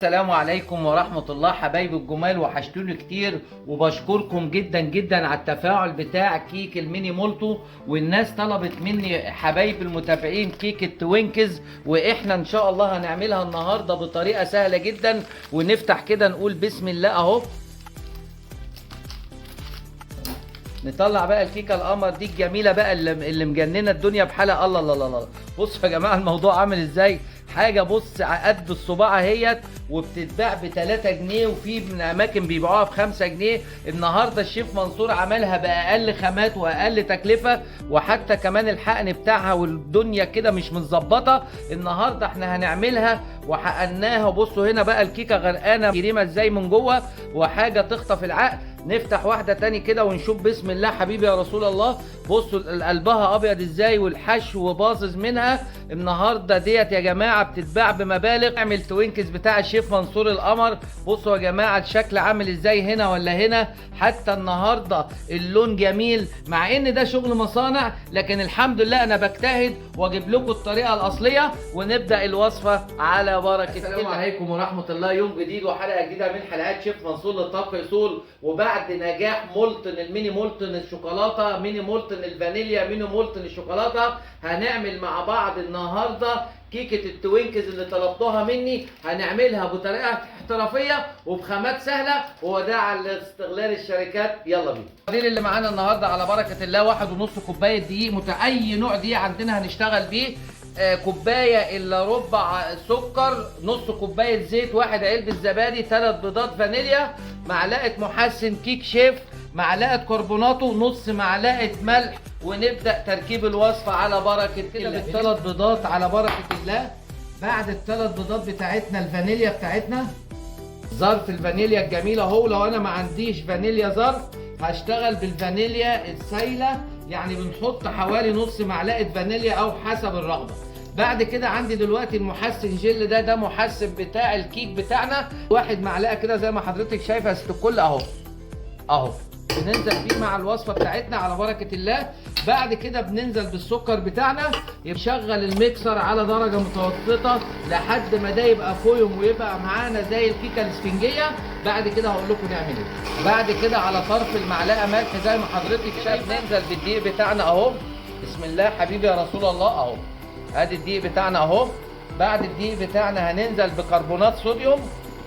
السلام عليكم ورحمة الله حبايبي الجمال، وحشتوني كتير وبشكركم جدا جدا على التفاعل بتاع كيك الميني مولتو. والناس طلبت مني حبايب المتابعين كيك التوينكز، واحنا ان شاء الله هنعملها النهاردة بطريقة سهلة جدا. ونفتح كده نقول بسم الله اهو. نطلع بقى الكيكه القمر دي الجميله بقى اللي مجننه الدنيا بحالها. الله الله الله الله، بصوا يا جماعه الموضوع عامل ازاي. حاجه بص قد الصباع اهيت، وبتتباع ب 3 جنيه، وفي من اماكن بيبيعوها ب 5 جنيه. النهارده الشيف منصور عملها باقل خامات واقل تكلفه، وحتى كمان الحقن بتاعها والدنيا كده مش متظبطه. النهارده احنا هنعملها وحقناها. وبصوا هنا بقى الكيكه غرقانه كريمه ازاي من جوه، وحاجه تخطف العقل. نفتح واحده تاني كده ونشوف بسم الله حبيبي يا رسول الله. بصوا قلبها ابيض ازاي، والحشو باظظ منها. النهارده ديت يا جماعه بتتباع بمبالغ. اعمل توينكس بتاع الشيف منصور القمر. بصوا يا جماعه الشكل عامل ازاي هنا ولا هنا. حتى النهارده اللون جميل، مع ان ده شغل مصانع، لكن الحمد لله انا بجتهد واجيب لكم الطريقه الاصليه. ونبدا الوصفه على بركه الله. السلام عليكم ورحمه الله. يوم جديد وحلقه جديده من حلقات شيف منصور للطبخ اصول. وبعد نجاح مولتن الميني مولتن الشوكولاته، ميني مولتن الفانيليا، ميني مولتن الشوكولاته، هنعمل مع بعض النهارده كيكه التوينكز اللي طلبتوها مني. هنعملها بطريقه احترافيه وبخامات سهله، ووداعا لاستغلال الشركات. يلا بينا. التقدير اللي معانا النهارده على بركه الله 1.5 كوبايه دقيق، اي نوع دقيق عندنا هنشتغل بيه. كوبايه الا ربع سكر، نص كوبايه زيت، 1 علبه زبادي، 3 بيضات فانيليا، معلقه محسن كيك شيف، معلقه كربوناتو، نص معلقه ملح. ونبدا تركيب الوصفه على بركه الله. بالثلاث بيضات على بركه الله. بعد الثلاث بيضات بتاعتنا الفانيليا بتاعتنا، ظرف الفانيليا الجميله اهو. لو انا ما عنديش فانيليا ظرف هشتغل بالفانيليا السايله، يعني بنحط حوالي نص معلقه فانيليا او حسب الرغبه. بعد كده عندي دلوقتي المحسن جل، ده محسن بتاع الكيك بتاعنا، 1 معلقه كده زي ما حضرتك شايفه يا ست الكل اهو اهو. بننزل بيه مع الوصفه بتاعتنا على بركه الله. بعد كده بننزل بالسكر بتاعنا، يشغل الميكسر على درجه متوسطه لحد ما ده يبقى فويم ويبقى معانا زي الكيكه الاسفنجيه. بعد كده هقول لكم نعمل ايه. بعد كده على طرف المعلقه ملح زي ما حضرتك شايف. ننزل بالدقيق بتاعنا اهو. بسم الله حبيبي يا رسول الله اهو. ادي الدقيق بتاعنا اهو. بعد الدقيق بتاعنا هننزل بكربونات صوديوم،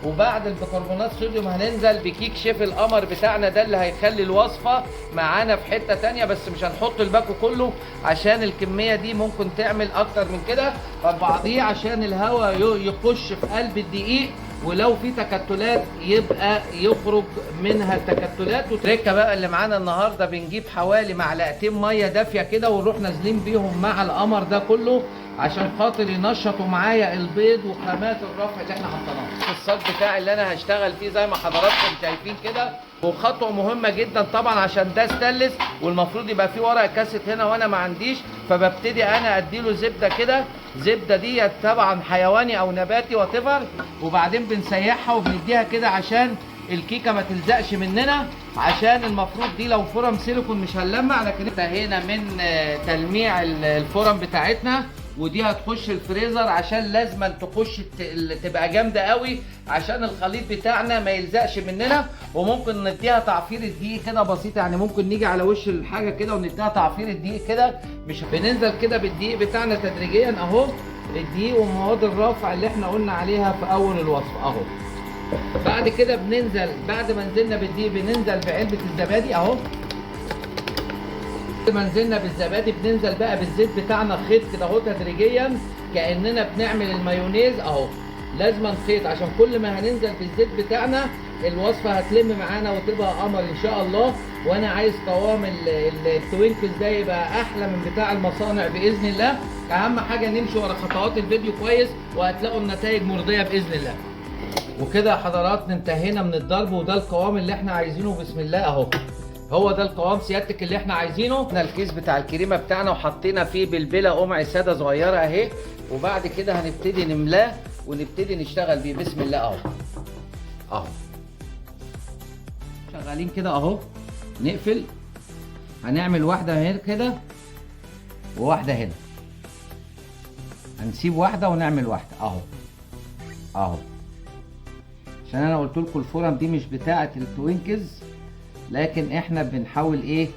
وبعد البيكربونات صوديوم هننزل بكيك شيف القمر بتاعنا، ده اللي هيخلي الوصفه معانا في حته تانيه. بس مش هنحط الباكو كله عشان الكميه دي ممكن تعمل اكتر من كده فبعضيه، عشان الهواء يخش في قلب الدقيق، ولو في تكتلات يبقى يخرج منها التكتلات. والتركه بقى اللي معانا النهارده، بنجيب حوالي معلقتين ميه دافيه كده ونروح نازلين بيهم مع القمر ده كله، عشان خاطر ينشطوا معايا البيض وخامات الرفع اللي احنا حطيناها. الصاج بتاعي اللي انا هشتغل فيه زي ما حضراتكم شايفين كده. وخطوه مهمه جدا طبعا عشان ده ستانلس، والمفروض يبقى فيه ورق كاسيت هنا وانا ما عنديش، فببتدي انا اديله زبده كده. زبده ديت طبعا حيواني او نباتي واتيفر، وبعدين بنسيحها وبنديها كده عشان الكيكه ما تلزقش مننا. عشان المفروض دي لو فرم سيليكون مش هنلمع. لكن انتهينا من تلميع الفرم بتاعتنا، ودي هتخش الفريزر عشان لازم تخش تبقى جامده قوي عشان الخليط بتاعنا ما يلزقش مننا. وممكن نديها تعفير الدقيق كده بسيط، يعني ممكن نيجي على وش الحاجه كده ونديها تعفير الدقيق كده. مش بننزل كده بالدقيق بتاعنا تدريجيا اهو. الدقيق ومواد الرفع اللي احنا قلنا عليها في اول الوصفه اهو. بعد كده بننزل، بعد ما نزلنا بالدقيق بننزل بعلبه الزبادي اهو. ما نزلنا بالزبادي بننزل بقى بالزيت بتاعنا خيط كده اهو تدريجيا، كاننا بنعمل المايونيز اهو. لازم نخيط عشان كل ما هننزل بالزيت بتاعنا الوصفه هتلم معانا وتبقى قمر ان شاء الله. وانا عايز قوام التوينكز ده يبقى احلى من بتاع المصانع باذن الله. اهم حاجه نمشي ورا خطوات الفيديو كويس وهتلاقوا النتائج مرضيه باذن الله. وكده يا حضرات انتهينا من الضرب، وده القوام اللي احنا عايزينه. بسم الله اهو. هو ده القوام سيادتك اللي احنا عايزينه. احنا الكيس بتاع الكريمه بتاعنا وحطينا فيه بلبله قمع ساده صغيره اهي، وبعد كده هنبتدي نملاه ونبتدي نشتغل بيه. بسم الله اهو اهو. شغالين كده اهو. نقفل، هنعمل واحده هنا كده وواحده هنا، هنسيب واحده ونعمل واحده اهو اهو. عشان انا قلت لكم الفرم دي مش بتاعه التوينكز، لكن احنا بنحاول ايه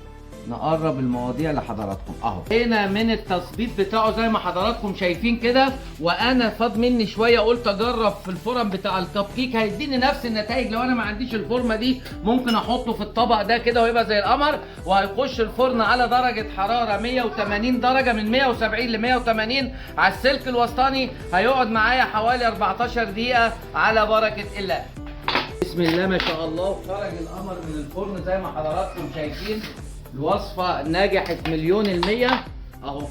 نقرب المواضيع لحضراتكم. اهو هنا من التظبيط بتاعه زي ما حضراتكم شايفين كده، وانا فاض مني شويه قلت اجرب في الفرن بتاع الكب كيك هيديني نفس النتائج. لو انا ما عنديش الفورمه دي ممكن احطه في الطبق ده كده ويبقى زي القمر، وهيخش الفرن على درجه حراره 180 درجه، من 170 ل 180 على السلك الوسطاني. هيقعد معايا حوالي 14 دقيقه على بركه الله. بسم الله ما شاء الله، خرج القمر من الفرن زي ما حضراتكم شايفين. الوصفة نجحت 100%. اهو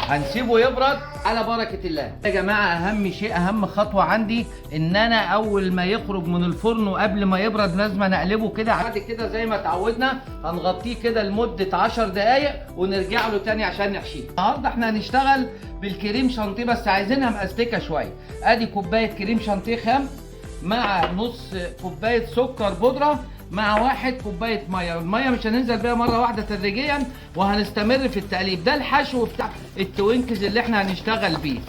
هنسيبه يبرد على بركة الله. يا جماعة اهم شيء، اهم خطوة عندي ان انا اول ما يخرج من الفرن وقبل ما يبرد لازم نقلبه كده. بعد كده زي ما اتعودنا هنغطيه كده لمدة 10 دقايق ونرجع له تاني عشان نحشيه. النهارده احنا هنشتغل بالكريم شانتيه بس عايزينها مأستكة شوية. ادي كوباية كريم شانتيه خام مع نص كوباية سكر بودرة مع 1 كوبايه ميه. الميه مش هننزل بيها مره واحده تدريجيا، وهنستمر في التقليب. ده الحشو بتاع التوينكز اللي احنا هنشتغل بيه،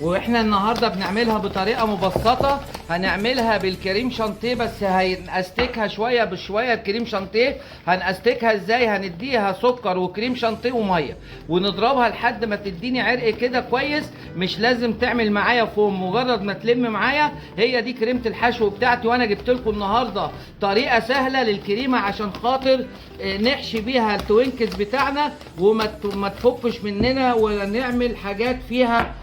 واحنا النهارده بنعملها بطريقه مبسطه. هنعملها بالكريم شانتيه بس هنأستكها شويه بشويه. الكريم شانتيه هنأستكها ازاي؟ هنديها سكر وكريم شانتيه وميه ونضربها لحد ما تديني عرق كده كويس. مش لازم تعمل معايا فوم، مجرد ما تلم معايا هي دي كريمه الحشو بتاعتي. وانا جبت لكم النهارده طريقه سهله للكريمه عشان خاطر نحشي بيها التوينكز بتاعنا وما تفكش مننا ولا نعمل حاجات فيها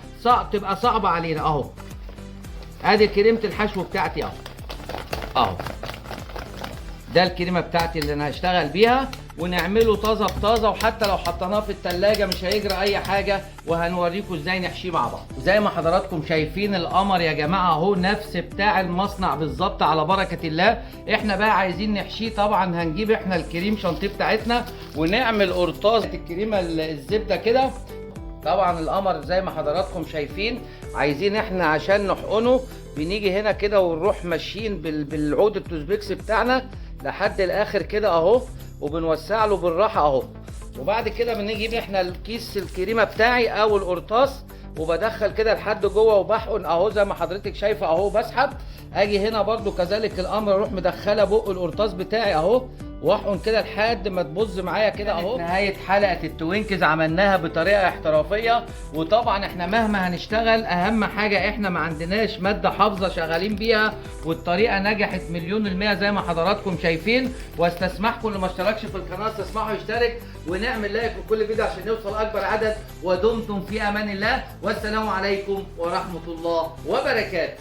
تبقى صعبة علينا. اهو ادي كريمة الحشو بتاعتي اهو ده الكريمة بتاعتي اللي انا هشتغل بيها، ونعمله طازة بطازة. وحتى لو حطيناه في التلاجة مش هيجرى اي حاجة، وهنوريكم ازاي نحشيه مع بعض. زي ما حضراتكم شايفين القمر يا جماعة اهو نفس بتاع المصنع بالظبط على بركة الله. احنا بقى عايزين نحشيه. طبعا هنجيب احنا الكريم شانتيه بتاعتنا ونعمل قرطاس الكريمة الزبدة كده. طبعا القمر زي ما حضراتكم شايفين عايزين احنا عشان نحقنه بنيجي هنا كده ونروح ماشيين بالعود التوزبيكس بتاعنا لحد الاخر كده اهو، وبنوسع له بالراحه اهو. وبعد كده بنجيب احنا الكيس الكريمه بتاعي او القرطاس وبدخل كده لحد جوه وبحقن اهو زي ما حضرتك شايفه اهو. بسحب اجي هنا برده كذلك الامر، اروح مدخله بق القرطاس بتاعي اهو واحقن كده لحد ما تبظ معايا كده اهو. نهايه حلقه التوينكز عملناها بطريقه احترافيه. وطبعا احنا مهما هنشتغل اهم حاجه احنا ما عندناش ماده حافظه شغالين بيها، والطريقه نجحت 100% زي ما حضراتكم شايفين. واستسمحكم اللي ما اشتركش في القناه استسمحوا يشترك ونعمل لايك لكل فيديو عشان يوصل اكبر عدد. ودمتم في امان الله، والسلام عليكم ورحمه الله وبركاته.